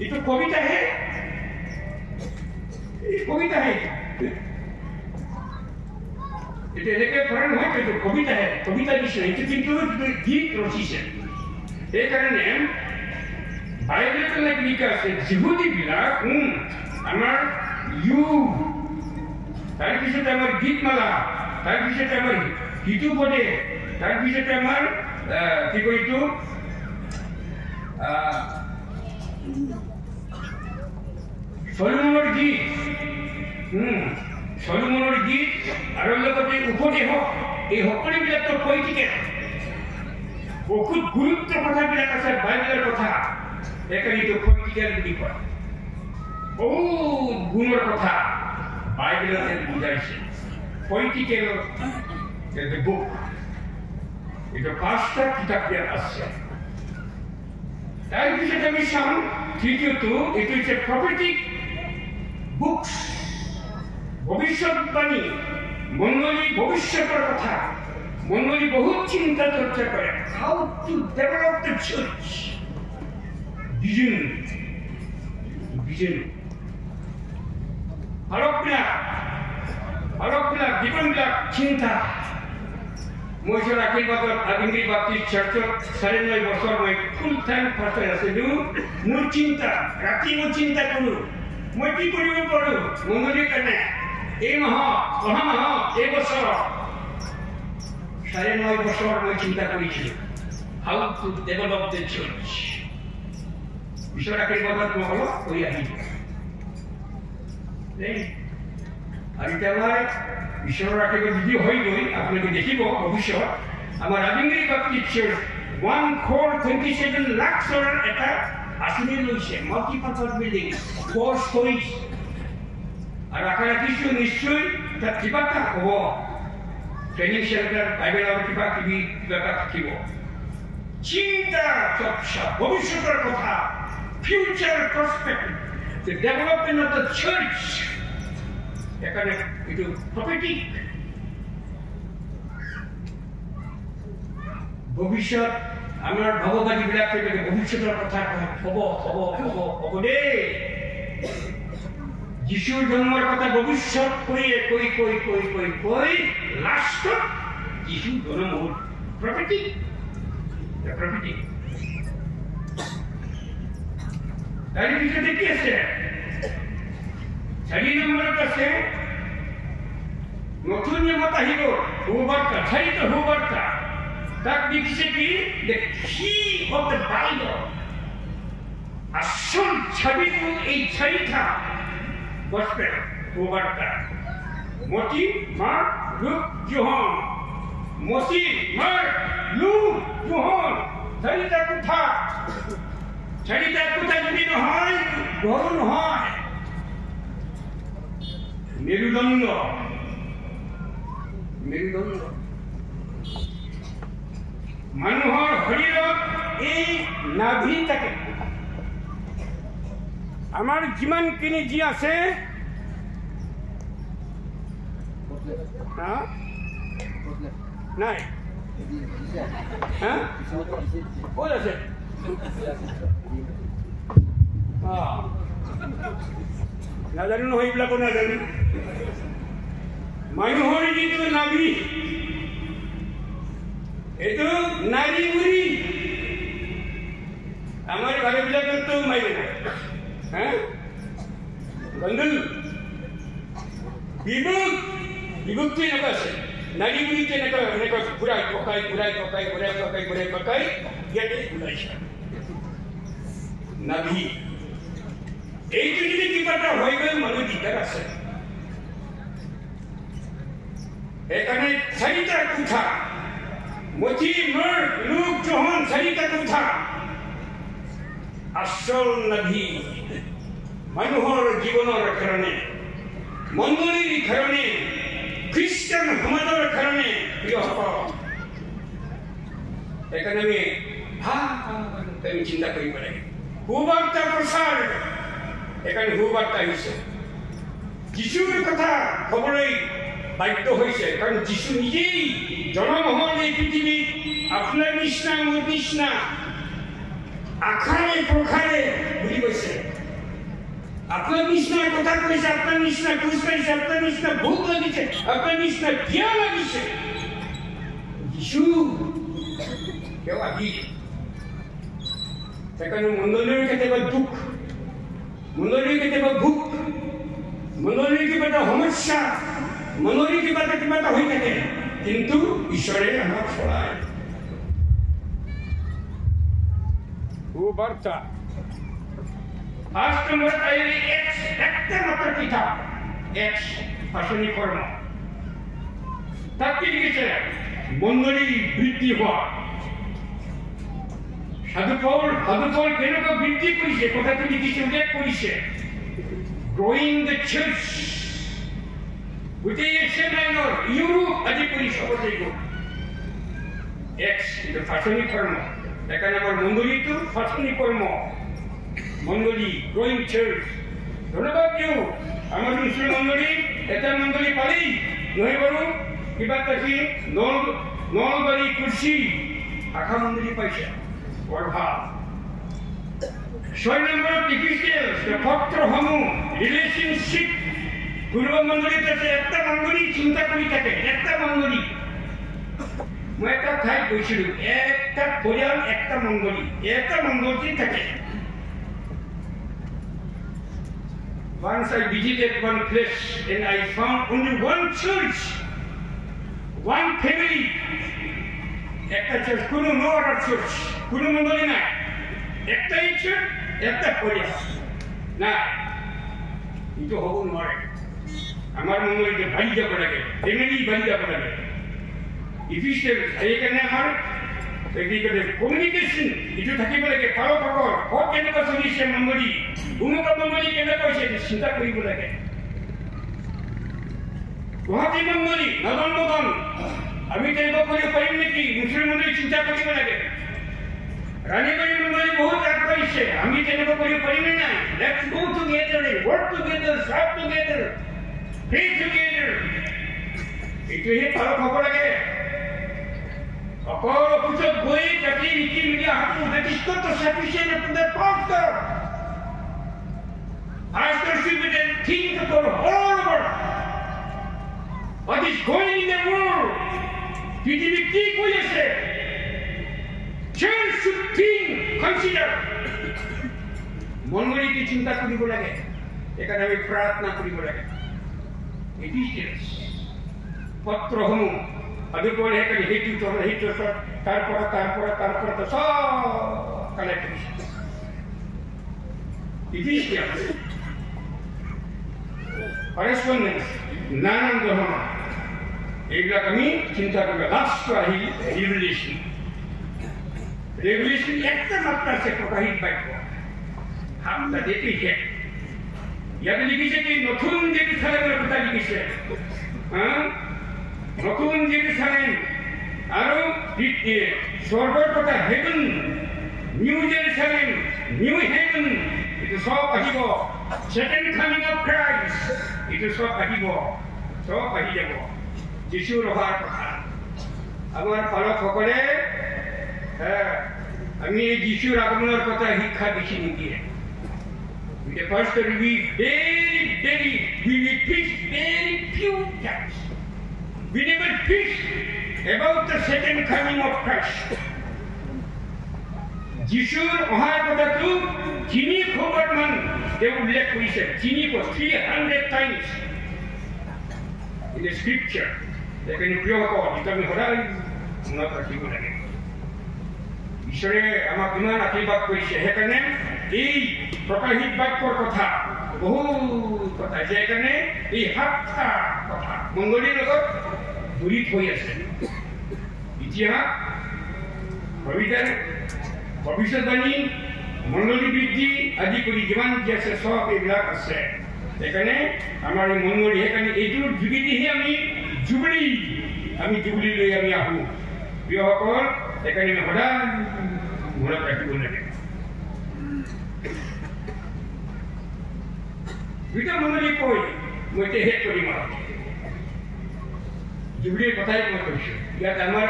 এটা কবিতা হে कविता है इतने लेके फरन है कि जो कविता है कविता विषय इतने किंतु गीत रची है एक कारण है बाइबल के लिए लिखा है जिहुदी बिला हमार यू तार किसे तमर गीत माला तार किसे तमर गीतु बोले तार किसे तमर की कोई तो সলোমনের গীত সলোমনের গীত আর লগতে উপদেশ এই সকলোবিলাক তো পলিটিকেল বহুত গুৰুত্ব কথাবিলাক আছে বাইবেলৰ কথা একাৰিটো পলিটিকেল বুলি কয় বহুত গুণৰ কথা বাইবেলতে বুজাইছে পলিটিকেল the book এটা 5টা কিতাপ আছে তার পিছনে আমি চাম তৃতীয়টো এটো হচ্ছে প্রফেটিক বুকস ভবিষ্যৎবাণী মঙ্গলী ভবিষ্যতের কথা মঙ্গলী বহুত চিন্তা চর্চা করে how to develop the church vision আলোকবিলাক জীবনবিলাক চিন্তা মই যে আশীৰ্বাদত আদিংগী বাপ্তিষ্ট চাৰ্চত 9.5 বছৰ মই ফুল টাইম পাষ্টৰ আছিলো মোৰ চিন্তা ৰাতি মই চিন্তা কৰোঁ মই কি কৰিব পাৰোঁ মঙ্গলীৰ কাৰণে এই অহা মাহ এই বছৰ 9.5 বছৰ মই চিন্তা কৰিছিলোঁ how to develop the church ঈশ্বৰ আশীৰ্বাদত মই অলপ কৰি আহিলোঁ আর এটা আমার ঈশ্বরের আশীর্বাদ যদি হয়ে গই আপনাকে দেখিব ভবিষ্যৎ আমার আদিংগী বাপ্তিষ্ট চার্চ 1.27 লাখ চলার এটা আসলে রয়েছে মাল্টিপারপাস বিল্ডিং 4 স্টোরিজ আর আকার কিছু নিশ্চয়ই তার কিবাটা হব ট্রেনিং সেন্টার বাইবেল কিবা কিবি কিবাটা থাকিব চিন্তা চর্চা ভবিষ্যতের কথা future prospect the development of the church এখানে একটু প্রফেটিক ভবিষ্যৎ আমার ভগবাদী বিলাক ভবিষ্যতের কথা হব দে যিশুর জন্মের কথা ভবিষ্যৎ কই লাস্টত যিশু জন্ম হল প্রফেটিক তার পিছনে কি আছে 4 নম্বৰত আছে নতুন নিয়মত আহিব সুবাৰ্তা চাৰিত সুবাৰ্তা তাক দেখিছে কি the key of the Bible আসল চাবিটো এই চাৰিটা গস্পেল সুবাৰ্তা মতি মাৰ্ক লুক যোহন মতি মাৰ্ক লুক যোহন চাৰিটা কোঠা যদি নহয় ঘৰো নহয় মেৰুদণ্ড মানুহৰ শৰীৰত এই নাভি থাকে আমাৰ যিমানখিনি যি আছে নাই ক'ত আছে নাজানো নহয় এইবিলাকো নাজানো মানুহৰ যিটো নাভি এইটো নাৰী বুঢ়ী আমাৰ ঘৰবিলাকতো মাৰিব বন্ধু বিভক্তি এনেকুৱা আছে নাৰী বুঢ়ী এনেকুৱা ঘূৰাই পকাই ইয়াতে ওলাইছে নাভি এইটো যদি কিবা এটা হৈ গ'ল মানুহ দিগদাৰ আছে সেইকাৰণে চাৰিটা কোঠা মথি মৰ লোক জহন চাৰিটা কোঠা আচল নাভি মানুহৰ জীৱনৰ কাৰণে মণ্ডলীৰ কাৰণে খ্ৰীষ্টান সমাজৰ কাৰণে প্ৰিয়সকল সেইকাৰণে আমি চিন্তা কৰিব লাগে সুবাৰ্তা প্ৰচাৰ সেইকাৰণে সুবাৰ্তা আহিছে যীশুৰ কথা ক'বলৈ বাধ্য হৈছে কাৰণ যীশু নিজেই জন্ম হ'ল এই পৃথিৱীত আপোনাৰ নিচিনা মোৰ নিচিনা আশাৰে প্ৰসাৰে বুলি কৈছে আপনার নিশ্চয় কথা কইছে আপনার নিশ্চয় খুশ পাইছে আপনার নিশ্চয় ভোক লাগিছে আপনার নিশ্চয় পিয়া লাগিছে যিশু কেউ আহি সেখানে মণ্ডলীর কেতিয়াবা দুঃখ মণ্ডলীর কেতিয়াবা ভোক মণ্ডলীর কিবা এটা সমস্যা মণ্ডলীর কিবা এটা হৈ থাকে কিন্তু ঈশ্বৰে আমাক চলায় সুবাৰ্তা First number একটা মাত্র কিতাব পাশনি কর্ম তার কি লিখেছে মণ্ডলী বৃদ্ধি হওয়া সাধু পৌল কেন বৃদ্ধি করেছে কথাটি লিখেছে উল্লেখ করেছে গ্রোয়িং দ্য চার্চ গোটেই এশিয়া মাইনৰ ইউৰোপ আদি কৰি সবতে গ'ল পাশনি কর্ম এখানে আমার মণ্ডলীটো পাশনি কর্ম মণ্ডলী গ্রোয়িং চার্চ ধন্যবাদ দিও আমার মুসলিম মণ্ডলী এটা মণ্ডলী পালি নহয় বাৰু কিবা থাকি নলবাৰী কুৰ্চি আশা মণ্ডলী পাইছে বৰ ভাল 6 নম্বৰত ইফিচিয়েন্স পত্ৰসমূহ ৰিলেশ্যনশ্বিপ পূৰ্ব মণ্ডলীত আছে একটা মণ্ডলী চিন্তা কৰি থাকে একটা মণ্ডলী মই এটা ঠাইত গৈছিলোঁ একটা পৰিয়াল একটা মণ্ডলী থাকে Once I visited one place and I found only one church, one family. Ekta church, no other church, kuno mondoli na. Ekta church, ekta poriya. Na, ito hobo nore. Amar mondoli ke bhai jabo lage, family bhai jabo lage. Efficient, ayekane amar communication, ito thakibo lage, palo pakor, hot kenuka solution mondoli. ভূমিকা মণ্ডলী কেনে কৈছে চিন্তা কৰিব লাগে গুৱাহাটী মণ্ডলী নদন আমি তেনেকুৱা কৰিব পাৰিম নেকি মুছলিম মণ্ডলী চিন্তা কৰিব লাগে ৰাণীবাৰী মণ্ডলী বহুত আগবাঢ়িছে আমি তেনেকুৱা কৰিব পাৰিমনে নাই let's go together work together serve together pray together এইটোহে পালক হ'ব লাগে অকল অফিচত গৈ তাতে নীতি মিডিয়া হাতত উদ্দেশ্যত চাফিচিয়েণ্ট আপোনাৰ পাস্তৰ Pastorship is a thing for all over. What is going in the world? পৃথিবী কি কৰি আছে? Church should think, consider. মণ্ডলীটি চিন্তা কৰিব লাগে এখানে আমি প্ৰাৰ্থনা কৰিব লাগে এফিচিয়েন্স পত্ৰসমূহ আদি পঢ়ে সেইটো তাৰ পৰা সব কালেক্ট কৰিছে এফিচিয়েন্স correspondence নানান ধৰণৰ এইবিলাক আমি চিন্তা কৰিব লাষ্ট আহিল ৰিভিলেশ্যন রেভলিউশন একটা মাত্র আছে প্রকাশিত বাক্য হাতটা দেখিছে ইয়াতে লিখিছে কি নতুন জেরুসালেমের কথা লিখিছে নতুন জেরুসালেম আৰু স্বৰ্গৰ কথা heaven new Jerusalem new heaven itu সব আহিব second coming of Christ itu সব আহিব সব আহি যাব যিশুৰ অহাৰ কথা আমাৰ পালকসকলে আমি এই যিশুৰ আগমনৰ কথা শিক্ষা দিছি নেকি The pastor we preach very few times. We never preach about the second coming of Christ. যিশুৰ অহাৰ কথাটো তিনি খবৰমান তেওঁ উল্লেখ কৰিছে 300 times in the scripture. এখানে প্ৰিয় সকল এটা আমি সদায় মনত ৰাখিব লাগে ঈশ্বৰে আমাক ইমান আশীৰ্বাদ কৰিছে সেইকাৰণে এই প্ৰকাশিত বাক্যৰ কথা বহুত কথা আছে সেইকাৰণে এই 7টা কথা মংগলীৰ লগত জড়িত হৈ আছে ইতিহাস ভৱিষ্যতবাণী মণ্ডলী বৃদ্ধি আদি কৰি যিমান যি আছে সব এইবিলাক আছে সেইকাৰণে আমাৰ এই মণ্ডলী সেইকাৰণে এইটোৰ যোগেদিহে আমি জুবলি লৈ আমি আহোঁ প্ৰিয়সকল সেইকাৰণে আমি সদায় মনত ৰাখিব লাগে দুটা মণ্ডলী কৈ মই এতিয়া শেষ কৰিম আৰু জুবলিৰ কথাই মই কৈছোঁ ইয়াত আমাৰ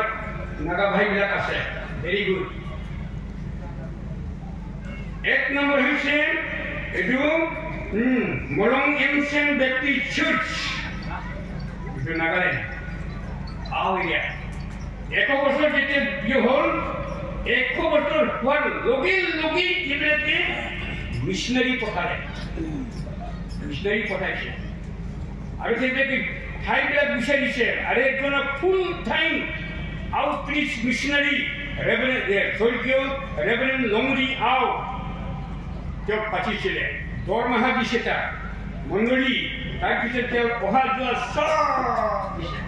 নাগা ভাইবিলাক আছে ভেৰি গুড 1 নম্বৰ হৈছে এইটো মলং এনচিয়েণ্ট বেপ্টিষ্ট চাৰ্চ এইটো নাগালেণ্ড আও এৰিয়া 100 বছৰ যেতিয়া বিয়ে হ'ল 100 বছৰ হোৱাৰ লগে লগে এইবিলাকে মিছনাৰী পঠাইছে আৰু সেইবিলাকে ঠাইবিলাক বিচাৰিছে আৰু একজনক full time outreach missionary reverend Longri Ao তেওঁক পাতিছিলে দৰমহা দিছে তাক মণ্ডলী তাৰপিছত তেওঁ অহা যোৱা চব দিছে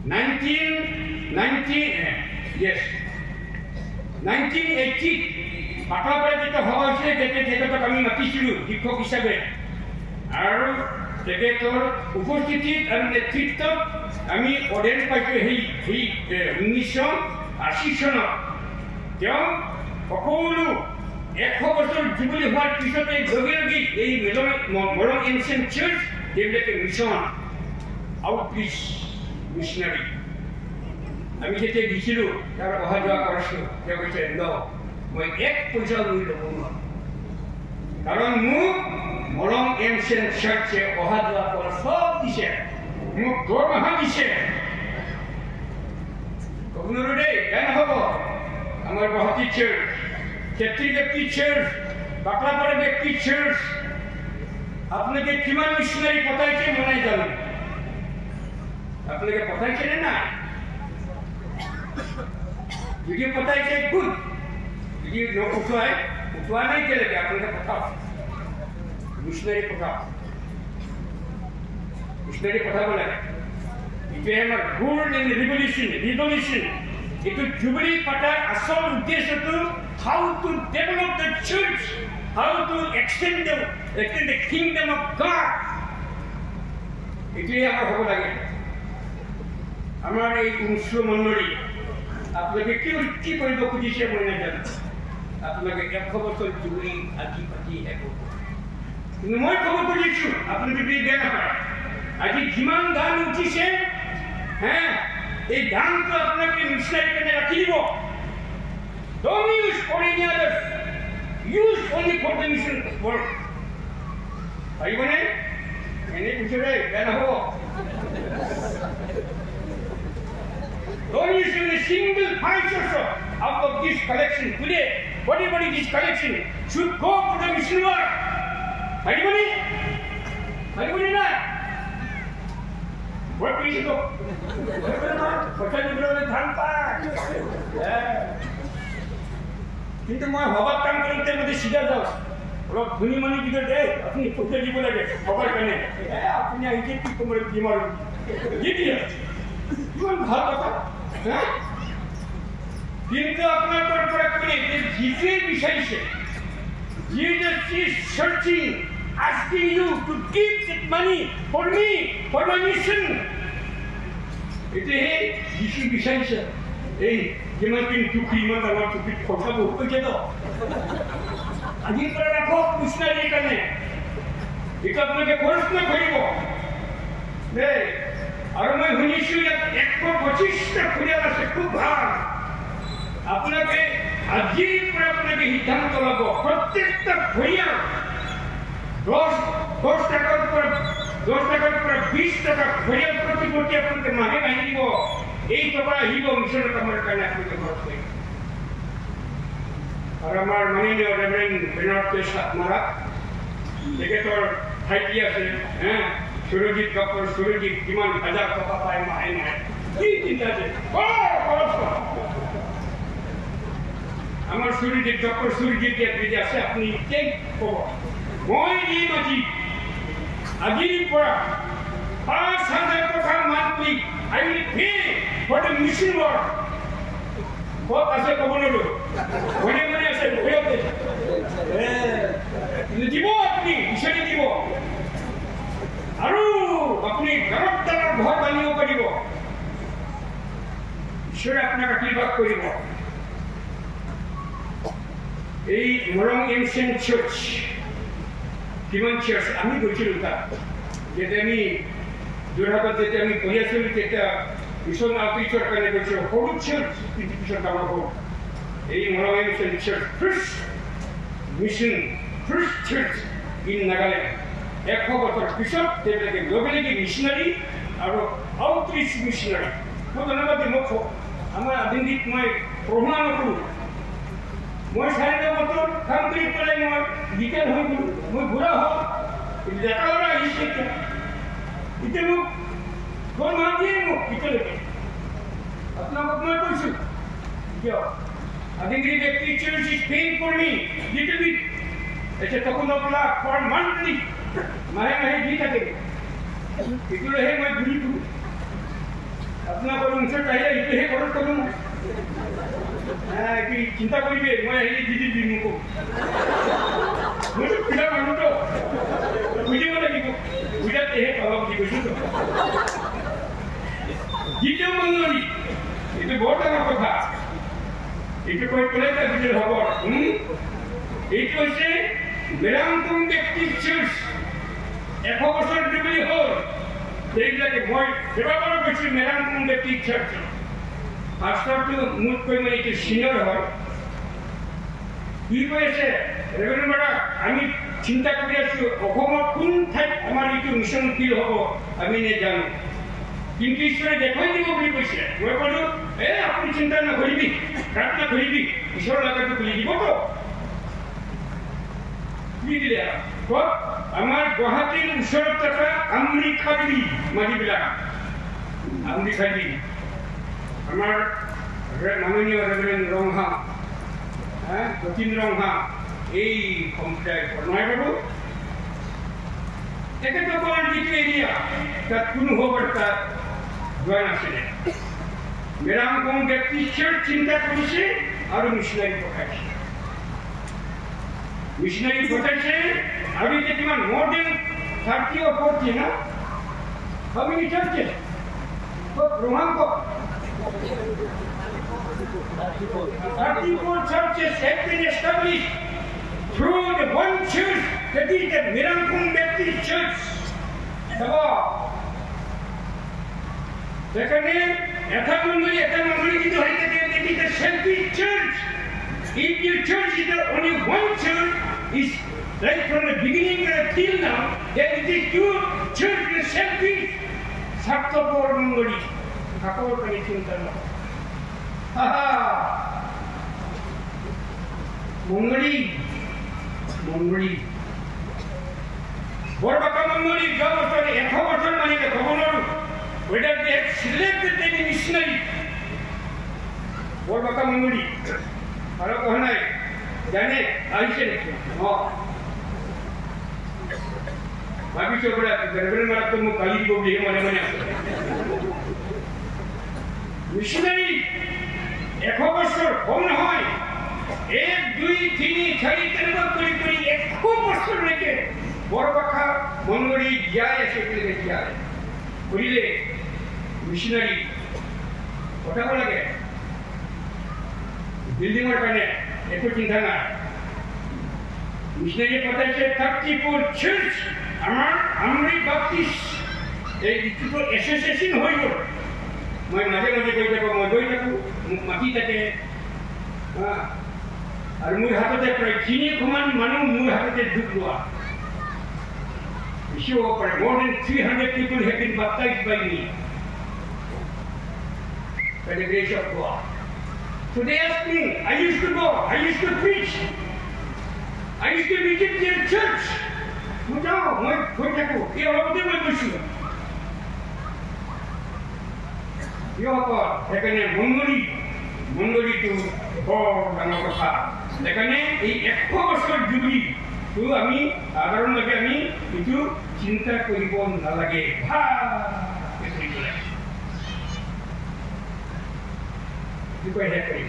1980 পাকাপাৰা যেতিয়া হোৱা হৈছিলে তেতিয়া তেখেতক আমি মাতিছিলোঁ শিক্ষক হিচাপে আৰু তেখেতৰ উপস্থিতিত আৰু নেতৃত্বত আমি অৰ্ডেন পাইছোঁ সেই 1980 চনত তেওঁ সকলো 100 বছৰ জুবিলি হোৱাৰ পিছতে লগে লগে এই মলং এনচিয়েণ্ট চাৰ্চ এইবিলাকে মিছন আউটৰিচ মিছনাৰী আমি যেতিয়া দিছিলোঁ তাৰ অহা যোৱা কৰাইছোঁ তেওঁ কৈছে ন মই 1 পইচা লৈ ল'ব নোৱাৰোঁ কাৰণ মোক মলং এনচিয়েণ্ট চাৰ্চে অহা যোৱা কৰা চব দিছে মোক দৰমহা দিছে ক'ব নোৱাৰোঁ দেই বেয়া নহ'ব আমাৰ গুৱাহাটী চাৰ্চ ক্ষেত্ৰী ব্যক্তি চাৰ্চ বাকলাপাৰা ব্যক্তি চাৰ্চ আপোনালোকে কিমান মিছনাৰী পঠাইছে মই নাই জানো আপোনালোকে পঠাইছে নে নাই যদি পঠাইছে গুড যদি উঠোৱা নাই কেলেকে আপোনালোকে পঠাওক মিছনাৰী পঠাব লাগে এইটোৱে আমাৰ গোল্ড এণ্ড ৰিভলিউশ্যন এইটো জুবিলি পাতাৰ আচল উদ্দেশ্যটো how to develop the church how to extend the kingdom of God এইটোৱে আমাৰ হ'ব লাগে আমাৰ এই উচ্চ মণ্ডলী আপোনালোকে কি কৰিব খুজিছে মই নাজানো আপোনালোকে 100 বছৰ জুবিলি আজি পাতি শেষ হ'ব কিন্তু মই ক'ব খুজিছোঁ আপুনি যদি বেয়া নাপায় আজি যিমান গান উঠিছে এই গানটো আপোনালোকে মিছনাৰী কাৰণে ৰাখি দিব Don't use for any others. Use only for the mission work. পাৰিবনে এনেই পিছৰে বেয়া নহ'ব Don't use even a single piece also out of this collection today. Whatever is this collection should go for the mission work. পাৰিবনে না What is it? পইচা দিবলৈ ধান পায় কিন্তু মই হবাত কাম কৰোঁতে মই চিধা যাওঁ অলপ ধনী মানুহ ভিতৰত আপুনি পইচা দিব লাগে হবাৰ কাৰণে আপুনি আহিছে কি কমৰে দিম আৰু দি দিয়ে ইমান ভাল কথা কিন্তু আপোনালোকৰ পৰা কোনে যিটোৱে বিচাৰিছে, Jesus is searching, asking you to give that money for me, for my mission. এটাহে যিশু বিচাৰিছে। এই যিমান দিন টুকি ইমান ডাঙৰ টুপিত খৰচা বহুত হৈছে তো, আজিৰ পৰা ৰাখক মিছনাৰীৰ কাৰণে। এইটো আপোনালোকে খৰচ নকৰিব দেই। আৰু মই শুনিছোঁ ইয়াত 125টা পৰিয়াল আছে, খুব ভাল। আপোনালোকে আজিৰ পৰা আপোনালোকে সিদ্ধান্ত ল'ব, প্ৰত্যেকটা পৰিয়াল 10 টাকাৰ পৰা 20 টাকা পৰিয়াল প্ৰতি আপোনালোকে মাহে মাহে দিব। এই টকা আহিব মিছনৰ কামৰ কাৰণে আপোনালোকে খৰচ কৰিব। আৰু আমাৰ মাননীয় ৰেভাৰেণ্ড বেনাৰ্ড কে মাৰা, তেখেতৰ ভাইটি আছে সুৰজিৎ কাপুৰ, সুৰজিৎ কিমান হাজাৰ টকা পায় মাহে মাহে, কি চিন্তা আছে খৰচ কৰা। আমাৰ সুৰজিৎ ডক্টৰ সুৰজিৎ যে আছে, আপনি ঠিক কব মই এই মাটি আজিৰ পৰা 5,000 টকা monthly I will pay for the mission work. কত আছে কব নলো, মনে মনে আছে ভয়তে দিব, আপনি ঈশ্বরে দিব। আৰু আপনি গৰতাৰ ঘৰ বানিব পাৰিব, ঈশ্বৰে আপোনাক আশীৰ্বাদ কৰিব। এই মৰং এনচিয়েন্ট চাৰ্চ কিমান চাৰ্চ আমি গৈছিলোঁ তাত, যেতিয়া আমি যোৰহাটত যেতিয়া আমি পঢ়ি আছিলোঁ, তেতিয়া মিছন আউটৰিচৰ কাৰণে গৈছিলোঁ। সৰু চাৰ্চ কিন্তু পিছত আমাৰ হ'ল এই মৰং ancient church, first mission, first church in Nagaland. 100 বছৰ পিছত তেওঁলোকে লগে লগে মিছনাৰী আৰু আউটৰিচ মিছনাৰী। মই ধন্যবাদ দিম, মোক আমাৰ আদিনীত মই প্ৰমাণ নকৰোঁ। মই 4 বছৰ কাম কৰি পেলাই মই ৰিটায়াৰ হৈ গ'লোঁ, মই বুঢ়া হ'ল, কিন্তু ডেকা ল'ৰা আহিছে এতিয়া মোক বৰ মাত দিয়ে মোক এতিয়ালৈকে। আপোনালোকক মই কৈছোঁ কিয় আদিনী ব্যক্তি church is paying for me little bit, এতিয়া 50 লাখ ফৰ মান্থলি মাহে মাহে দি থাকে। এইটোলৈহে মই ঘূৰি ফুৰোঁ। আপোনালোকৰ অঞ্চলত আহিলে এইটোহে খৰচ কৰোঁ মই। চিন্তা কৰিবে, মই আহিলে দি দিম মোকো, মইতো পিলা মানুহতো বুজিব লাগিব, বুজাতেহে অলপ দি গৈছোঁ। দ্বিতীয় মণ্ডলী, এইটো বৰ ডাঙৰ কথা, এইটো কৈ পেলাই তাৰ ভিতৰত হ'ব। এইটো হৈছে মেৰাংপুং বেপ্টিষ্ট চাৰ্চ, 100 বছৰ জুবিলি হ'ল। সেইবিলাকে মই কেইবাবাৰো গৈছোঁ মেৰাংপুং বেপ্টিষ্ট চাৰ্চত। পাষ্টাৰটো মোতকৈ মানে এইটো চিনিয়ৰ হয়, কি কৈ আছে ৰেভাৰেণ্ড মেডাম, আমি চিন্তা কৰি আছোঁ অসমৰ কোন ঠাইত আমাৰ এইটো মিছন ফিল হ'ব আমি নাজানো, কিন্তু ঈশ্বৰে দেখুৱাই দিব বুলি কৈছে। মই ক'লোঁ আপুনি চিন্তা নকৰিবি, প্ৰাৰ্থনা কৰিবি, ঈশ্বৰৰ লগাটো খুলি দিবতো। কি দিলে ক'ত আমাৰ গুৱাহাটীৰ ওচৰত থকা আমৰিখালি মাটিবিলাক, আমৰিখালি আমাৰ মাননীয় ৰেভাৰেণ্ড ৰংহা, যতীন ৰংহা, এই সম্প্ৰদায় নহয় বাৰু। তেখেতসকলৰ যিটো এৰিয়া তাত কোনো খবৰ তাত যোৱা নাছিলে। মেৰাংপুং বেপ্টিষ্ট চাৰ্চ চিন্তা কৰিছে আৰু মিছনাৰী পঠাইছে, মিছনাৰী পঠাইছে। আৰু এতিয়া কিমান more than 30 or 40 না? How many churches? Rohanko 34 churches have been established through the one church, that is the Merampung Baptist Church. সেখানে একটা মন্দির কিন্তু হয়ে থাকে, that is the selfish church. If your church is the only one church, is right from the beginning till now, there is the two church is selfish. স্বার্থপর মন্দির ঠাকুর করে চিন্তা না। মঙ্গলী মঙ্গলী বরবাকা মঙ্গলী যা বছরে 100 বছর মানে খবর whether they have selected any missionary. বরবাকা মঙ্গলী আর কোন নাই জানে আইছে ভাবিছো বড় রেভারেন্ড মারা তো মু কালি দিব বলি মনে মনে মিশনারি 100 বছর তিনি চাৰি তেনেকুৱা কৰি 100 বছৰলৈকে বৰপাখা মনগৰি জীয়াই আছে একেলগে জীয়াই কৰিলে মিছনাৰী পঠাব লাগে বিল্ডিঙৰ কাৰণে একো চিন্তা নাই মিছনাৰী পঠাইছে 34 চাৰ্চ আমাৰ আমৰি বাপ্তিষ্ট এই ইটোটো এছ'চিয়েশ্যন হৈ গ'ল মই মাজে মাজে গৈ থাকোঁ মই গৈ থাকোঁ মোক মাতি থাকে আৰু মোৰ হাততে প্ৰায় 300 মান মানুহ মোৰ হাততে ডুব লোৱা বেছি হ'ব পাৰে more than 300 people have been baptized by me by the grace of God. So they asked me, I used to go, I used to preach, I used to visit their church. মই যাওঁ মই গৈ থাকোঁ এই অলপতে মই গৈছোঁ সেইকাৰণে মংগলীটো বৰ ডাঙৰ কথা সেইকাৰণে এই 100 বছৰ জুবিলিটো আমি সাধাৰণভাৱে আমি এইটো চিন্তা কৰিব নালাগে ভালকৈ কৰিব লাগে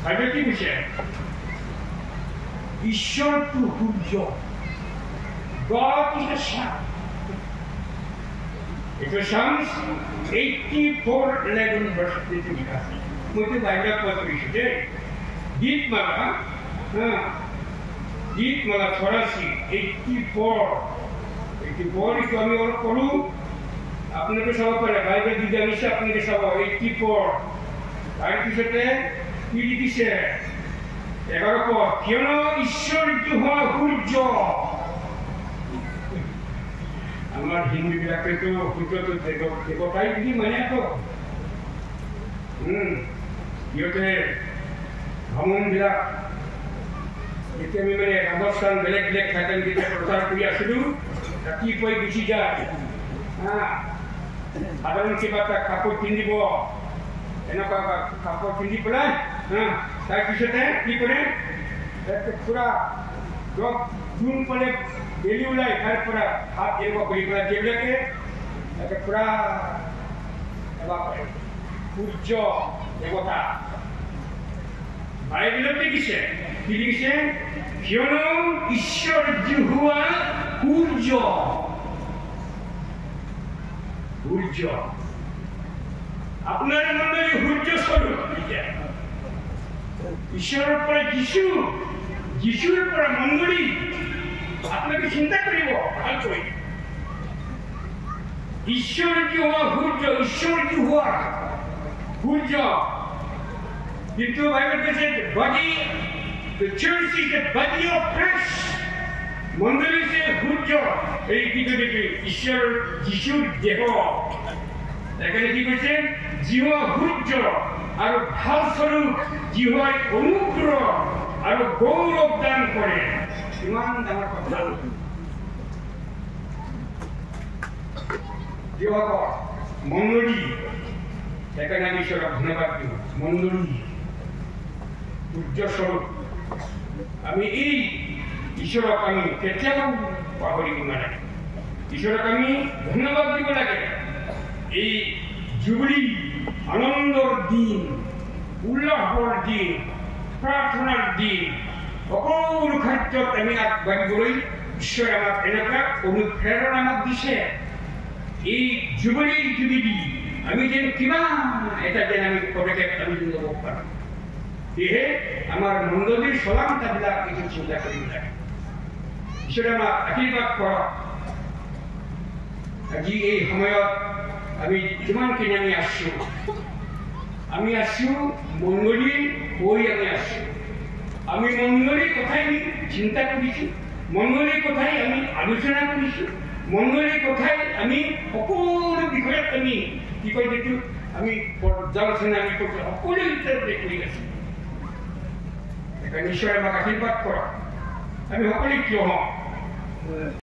আৰু কি কৈছে ঈশ্বৰটো সূৰ্য God is the sun. It was Psalms 84:11 verse 3. Mungkin banyak buat berisi. Gitmalah Farasi 84 itu kami orang perlu. Apne ke sawa pare Bible di dalam Isya apne ke sawa 84. Hari itu saya pilih kisah. 11 পর কেন ঈশ্বর হওয়া সূর্য আমার হিন্দু বিলাকে তো সূর্য তো দেবতাই বুলি মানে তো সিহঁতে ভ্ৰমণ বিলাক যেতিয়া আমি মানে ৰাজস্থান বেলেগ বেলেগ ঠাইত যেতিয়া প্ৰচাৰ কৰি আছিলোঁ ৰাতিপুৱাই গুচি যায় সাধাৰণ কিবা এটা কাপোৰ পিন্ধিব এনেকুৱা কাপোৰ পিন্ধি পেলাই তাৰপিছতে কি কৰে পুৰা জোন পৰে বেলি ওলাই তাৰ পৰা হাত এনেকুৱা কৰি পেলাই যিবিলাকে পুৰা এবাৰ কৰে সূৰ্য দেৱতা বাইবেলত লিখিছে কি লিখিছে কিয়নো ঈশ্বৰ জিহুৱা সূৰ্য আপনার মনে সূর্য স্বরূপ ঈশ্বরের পরে যিশুর পরে মঙ্গলী আপনাকে চিন্তা করিব ভাল করে ঈশ্বর কি হওয়া সূর্য কিন্তু বাইবেল বলছে body the church is the body of Christ মঙ্গলী যে সূর্য এই দিকে দেখি ঈশ্বর যিশুর দেহ এখানে কি কৈছে জিহুৱা সূৰ্য আৰু ভাল স্বৰূপ জিহুৱাই অনুগ্ৰহ আৰু গৌৰৱ দান কৰে ইমান ডাঙৰ কথা জিহুৱা মংগলী এখানে আমি ঈশ্বৰক ধন্যবাদ দিওঁ মংগলী সূৰ্য স্বৰূপ আমি এই ঈশ্বৰক আমি কেতিয়াও পাহৰিব নালাগে ঈশ্বৰক আমি ধন্যবাদ দিব লাগে এই জুবিলি আনন্দৰ দিন উল্লাসৰ দিন প্ৰাৰ্থনাৰ দিন সকলো ক্ষেত্ৰত আমি আগবাঢ়িবলৈ ঈশ্বৰে আমাক এনেকুৱা অনুপ্ৰেৰণা আমাক দিছে এই জুবিলিৰ যোগেদি আমি যেন কিমান এটা যেন আমি পদক্ষেপ আমি ল'ব পাৰোঁ সেয়েহে আমাৰ মণ্ডলীৰ চলামতাবিলাক কিছু চিন্তা কৰিব লাগে ঈশ্বৰে আমাক আশীৰ্বাদ কৰক আজি এই সময়ত আমি যিমানখিনি আমি আছো মংগলীৰ হৈ আমি আছো আমি মংগলীৰ কথাই আমি চিন্তা কৰিছোঁ মংগলীৰ কথাই আমি আলোচনা কৰিছোঁ মংগলীৰ কথাই আমি সকলো বিষয়ত আমি কি কয় যিটো আমি পৰ্যালোচনা আমি কৰিছোঁ সকলো ভিতৰতে কৰি আছোঁ সেইকাৰণে ঈশ্বৰে আমাক আশীৰ্বাদ কৰক আমি সকলোৱে কিয় হওঁ